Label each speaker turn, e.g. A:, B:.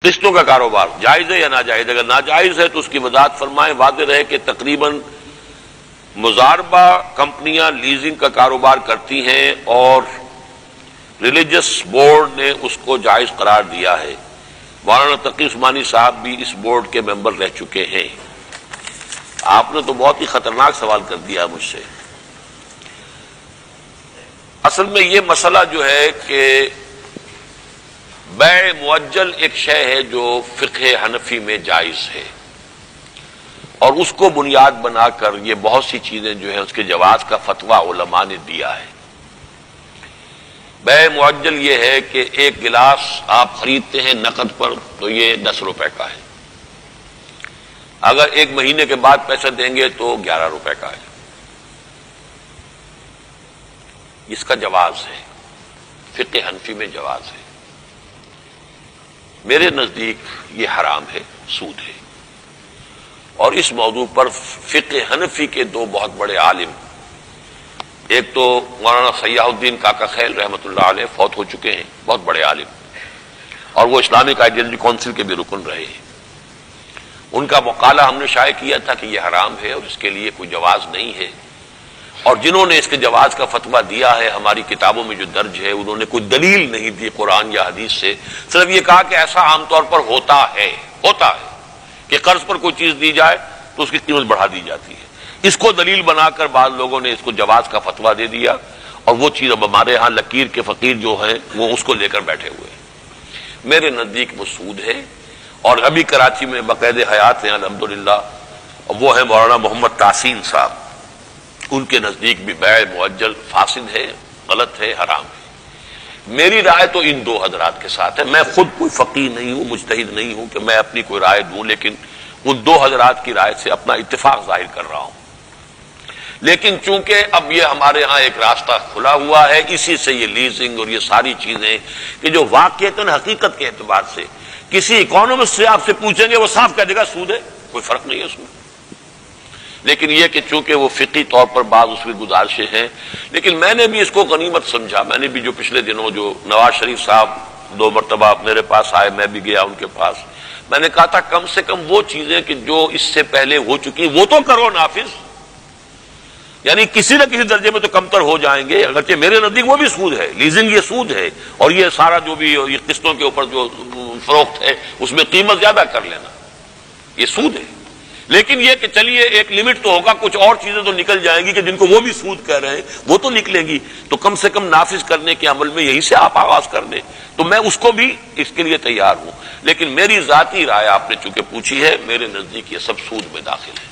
A: قسطوں کا کاروبار جائز ہے یا ناجائز؟ اگر ناجائز ہے تو اس کی وضاحت فرمائیں، واضح رہے کہ تقریباً مضاربہ کمپنیاں لیزنگ کا کاروبار کرتی ہیں اور ریلیجس بورڈ نے اس کو جائز قرار دیا ہے۔ مولانا تقی عثمانی صاحب بھی اس بورڈ کے ممبر رہ چکے ہیں۔ آپ نے تو بہت ہی خطرناک سوال کر دیا مجھ سے۔ اصل میں یہ مسئلہ جو ہے کہ بیع معجل ایک شے ہے جو فقہ حنفی میں جائز ہے، اور اس کو بنیاد بنا کر یہ بہت سی چیزیں جو ہیں اس کے جواز کا فتویٰ علماء نے دیا ہے۔ بیع معجل یہ ہے کہ ایک گلاس آپ خریدتے ہیں نقد پر تو یہ 10 روپے کا ہے، اگر ایک مہینے کے بعد پیسے دیں گے تو 11 روپے کا ہے۔ اس کا جواز ہے، فقہ حنفی میں جواز ہے۔ میرے نزدیک یہ حرام ہے، سود ہے، اور اس موضوع پر فقہ حنفی کے دو بہت بڑے عالم، ایک تو مولانا سیاح الدین کاکا خیل رحمۃ اللہ علیہ فوت ہو چکے ہیں، بہت بڑے عالم، اور وہ اسلامک آئیڈیالوجی کونسل کے بھی رکن رہے ہیں۔ ان کا مقالہ ہم نے شائع کیا تھا کہ یہ حرام ہے اور اس کے لیے کوئی جواز نہیں ہے، اور جنہوں نے اس کے جواز کا فتویٰ دیا ہے ہماری کتابوں میں جو درج ہے انہوں نے کوئی دلیل نہیں دی قرآن یا حدیث سے، صرف یہ کہا کہ ایسا عام طور پر ہوتا ہے کہ قرض پر کوئی چیز دی جائے تو اس کی قیمت بڑھا دی جاتی ہے۔ اس کو دلیل بنا کر بعض لوگوں نے اس کو جواز کا فتویٰ دے دیا، اور وہ چیز اب ہمارے ہاں لکیر کے فقیر جو ہیں وہ اس کو لے کر بیٹھے ہوئے ہیں۔ میرے نزدیک وہ سود ہے، اور ابھی کراچی میں باقاعدہ حیات ہیں الحمدللہ، وہ ہیں مولانا محمد تحسین صاحب، ان کے نزدیک بھی بیع معجل فاسد ہے، غلط ہے، حرام ہے۔ میری رائے تو ان دو حضرات کے ساتھ ہے۔ میں خود کوئی فقیہ نہیں ہوں، مجتہد نہیں ہوں کہ میں اپنی کوئی رائے دوں، لیکن ان دو حضرات کی رائے سے اپنا اتفاق ظاہر کر رہا ہوں۔ لیکن چونکہ اب یہ ہمارے ہاں ایک راستہ کھلا ہوا ہے، اسی سے یہ لیزنگ اور یہ ساری چیزیں کہ جو واقعتاً حقیقت کے اعتبار سے کسی اکانومسٹ سے آپ سے پوچھیں گے وہ صاف کہہ دے گا سود ہے، کوئی فرق نہیں ہے اس میں۔ لیکن یہ کہ چونکہ وہ فقہی طور پر بعض اس کی گزارشیں ہیں، لیکن میں نے بھی اس کو غنیمت سمجھا۔ میں نے بھی جو پچھلے دنوں جو نواز شریف صاحب 2 مرتبہ میرے پاس آئے، میں بھی گیا ان کے پاس، میں نے کہا تھا کم سے کم وہ چیزیں کہ جو اس سے پہلے ہو چکی وہ تو کرو نافذ، یعنی کسی نہ کسی درجے میں تو کمتر ہو جائیں گے۔ اگرچہ میرے نزدیک وہ بھی سود ہے، لیزنگ یہ سود ہے، اور یہ سارا جو بھی یہ قسطوں کے اوپر جو فروخت ہے اس میں قیمت زیادہ کر لینا یہ سود ہے۔ لیکن یہ کہ چلیے ایک لمٹ تو ہوگا، کچھ اور چیزیں تو نکل جائیں گی کہ جن کو وہ بھی سود کہہ رہے ہیں وہ تو نکلیں گی، تو کم سے کم نافذ کرنے کے عمل میں یہی سے آپ آغاز کر دیں، تو میں اس کو بھی اس کے لیے تیار ہوں۔ لیکن میری ذاتی رائے آپ نے چونکہ پوچھی ہے، میرے نزدیک یہ سب سود میں داخل ہے۔